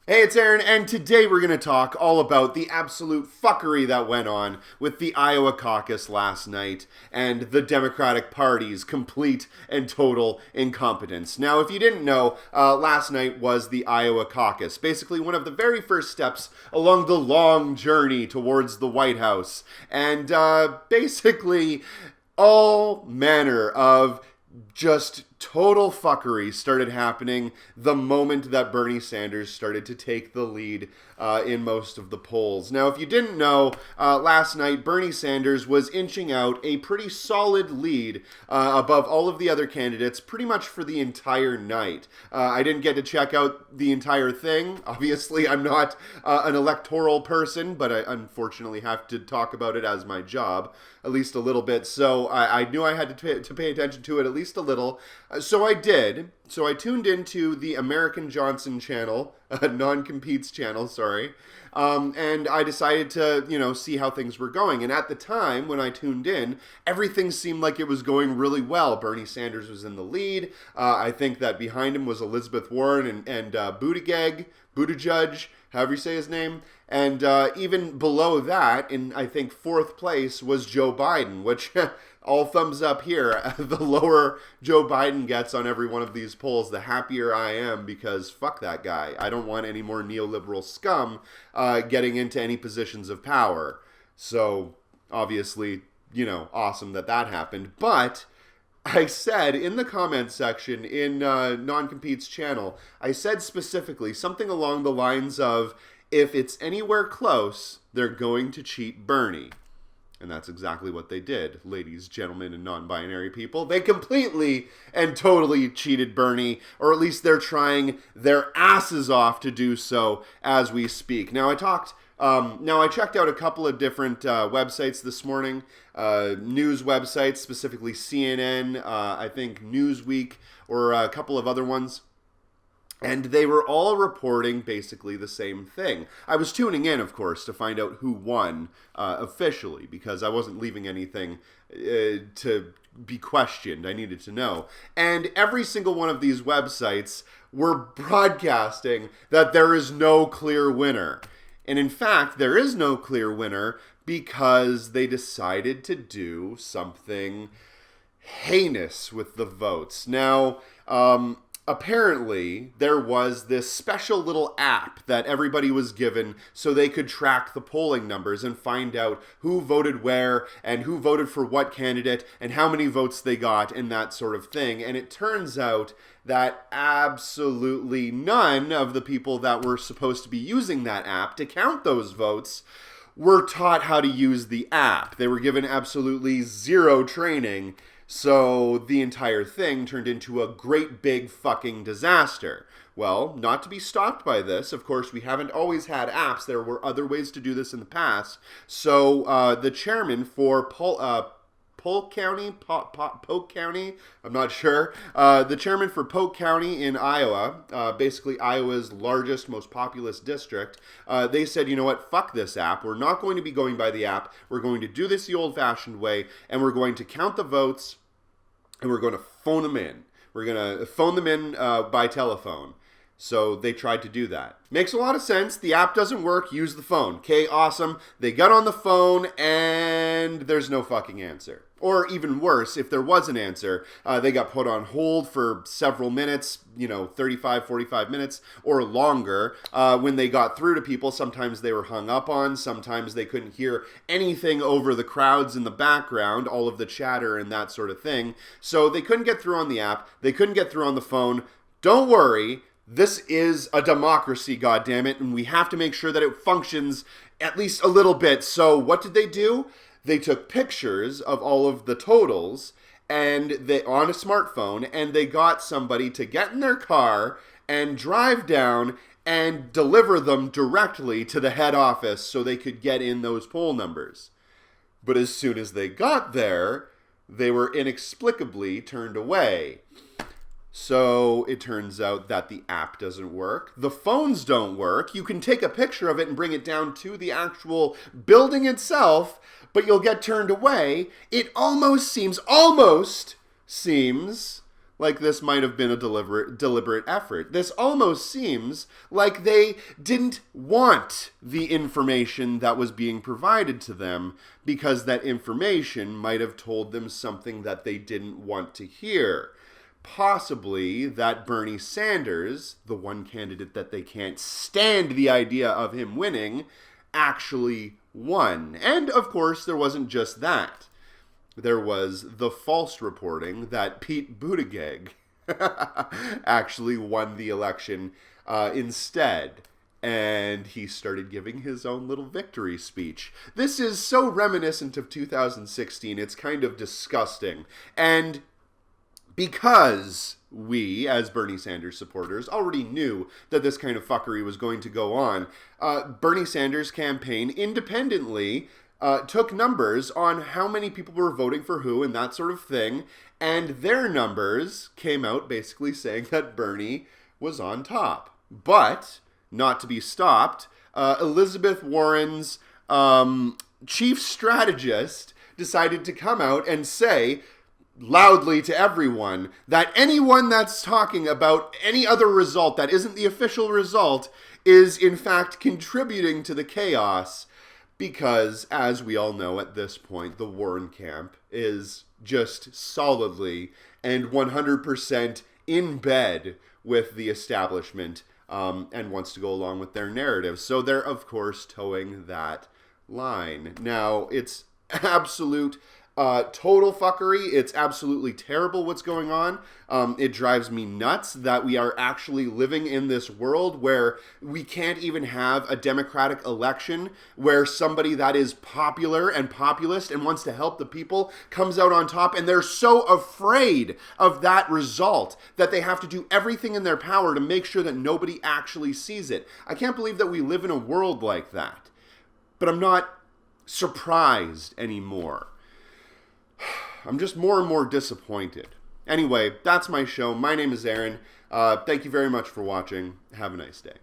Hey, it's Aaron, and today we're going to talk all about the absolute fuckery that went on with the Iowa caucus last night and the Democratic Party's complete and total incompetence. Now, if you didn't know, last night was the Iowa caucus, basically one of the very first steps along the long journey towards the White House, and basically all manner of just total fuckery started happening the moment that Bernie Sanders started to take the lead in most of the polls. Now, if you didn't know, last night Bernie Sanders was inching out a pretty solid lead above all of the other candidates pretty much for the entire night. I didn't get to check out the entire thing. Obviously, I'm not an electoral person, but I unfortunately have to talk about it as my job, at least a little bit. So I knew I had to pay attention to it at least a little. So I did. So I tuned into the American Johnson channel, non-competes channel, sorry. And I decided to, see how things were going. And at the time when I tuned in, everything seemed like it was going really well. Bernie Sanders was in the lead. I think that behind him was Elizabeth Warren and Buttigieg, however you say his name. And even below that, in I think fourth place, was Joe Biden, which all thumbs up here. The lower Joe Biden gets on every one of these polls, the happier I am, because fuck that guy. I don't want any more neoliberal scum getting into any positions of power. So, obviously, awesome that happened. But I said in the comments section in Non-Compete's channel, I said specifically something along the lines of, if it's anywhere close, they're going to cheat Bernie. And that's exactly what they did, ladies, gentlemen, and non-binary people. They completely and totally cheated Bernie, or at least they're trying their asses off to do so as we speak. Now, I checked out a couple of different websites this morning, news websites, specifically CNN, I think Newsweek, or a couple of other ones. And they were all reporting basically the same thing. I was tuning in, of course, to find out who won officially, because I wasn't leaving anything to be questioned. I needed to know. And every single one of these websites were broadcasting that there is no clear winner. And in fact, there is no clear winner because they decided to do something heinous with the votes. Now, apparently, there was this special little app that everybody was given so they could track the polling numbers and find out who voted where and who voted for what candidate and how many votes they got and that sort of thing. And it turns out that absolutely none of the people that were supposed to be using that app to count those votes were taught how to use the app. They were given absolutely zero training. So the entire thing turned into a great big fucking disaster. Well, not to be stopped by this, of course, we haven't always had apps. There were other ways to do this in the past. So the chairman for Polk County, I'm not sure. The chairman for Polk County in Iowa, basically Iowa's largest, most populous district, they said, you know what, fuck this app. We're not going to be going by the app. We're going to do this the old-fashioned way, and we're going to count the votes, and we're going to phone them in. We're going to phone them in by telephone. So they tried to do that. Makes a lot of sense. The app doesn't work. Use the phone. Okay, awesome. They got on the phone and there's no fucking answer. Or even worse, if there was an answer, they got put on hold for several minutes, 35, 45 minutes or longer. When they got through to people, sometimes they were hung up on. Sometimes they couldn't hear anything over the crowds in the background, all of the chatter and that sort of thing. So they couldn't get through on the app. They couldn't get through on the phone. Don't worry. This is a democracy, goddammit, and we have to make sure that it functions at least a little bit. So what did they do? They took pictures of all of the totals and they on a smartphone, and they got somebody to get in their car and drive down and deliver them directly to the head office so they could get in those poll numbers. But as soon as they got there, they were inexplicably turned away. So it turns out that the app doesn't work. The phones don't work. You can take a picture of it and bring it down to the actual building itself, but you'll get turned away. It almost seems like this might have been a deliberate effort. This almost seems like they didn't want the information that was being provided to them because that information might have told them something that they didn't want to hear. Possibly that Bernie Sanders, the one candidate that they can't stand the idea of him winning, actually won. And of course, there wasn't just that. There was the false reporting that Pete Buttigieg actually won the election instead. And he started giving his own little victory speech. This is so reminiscent of 2016, it's kind of disgusting. And because we, as Bernie Sanders supporters, already knew that this kind of fuckery was going to go on, Bernie Sanders' campaign independently took numbers on how many people were voting for who and that sort of thing, and their numbers came out basically saying that Bernie was on top. But, not to be stopped, Elizabeth Warren's chief strategist decided to come out and say loudly to everyone that anyone that's talking about any other result that isn't the official result is in fact contributing to the chaos. Because, as we all know at this point, the Warren camp is just solidly and 100% in bed with the establishment and wants to go along with their narrative. So they're, of course, towing that line. Now, it's absolute total fuckery. It's absolutely terrible what's going on. It drives me nuts that we are actually living in this world where we can't even have a democratic election where somebody that is popular and populist and wants to help the people comes out on top, and they're so afraid of that result that they have to do everything in their power to make sure that nobody actually sees it. I can't believe that we live in a world like that. But I'm not surprised anymore. I'm just more and more disappointed. Anyway, that's my show. My name is Aaron. Thank you very much for watching. Have a nice day.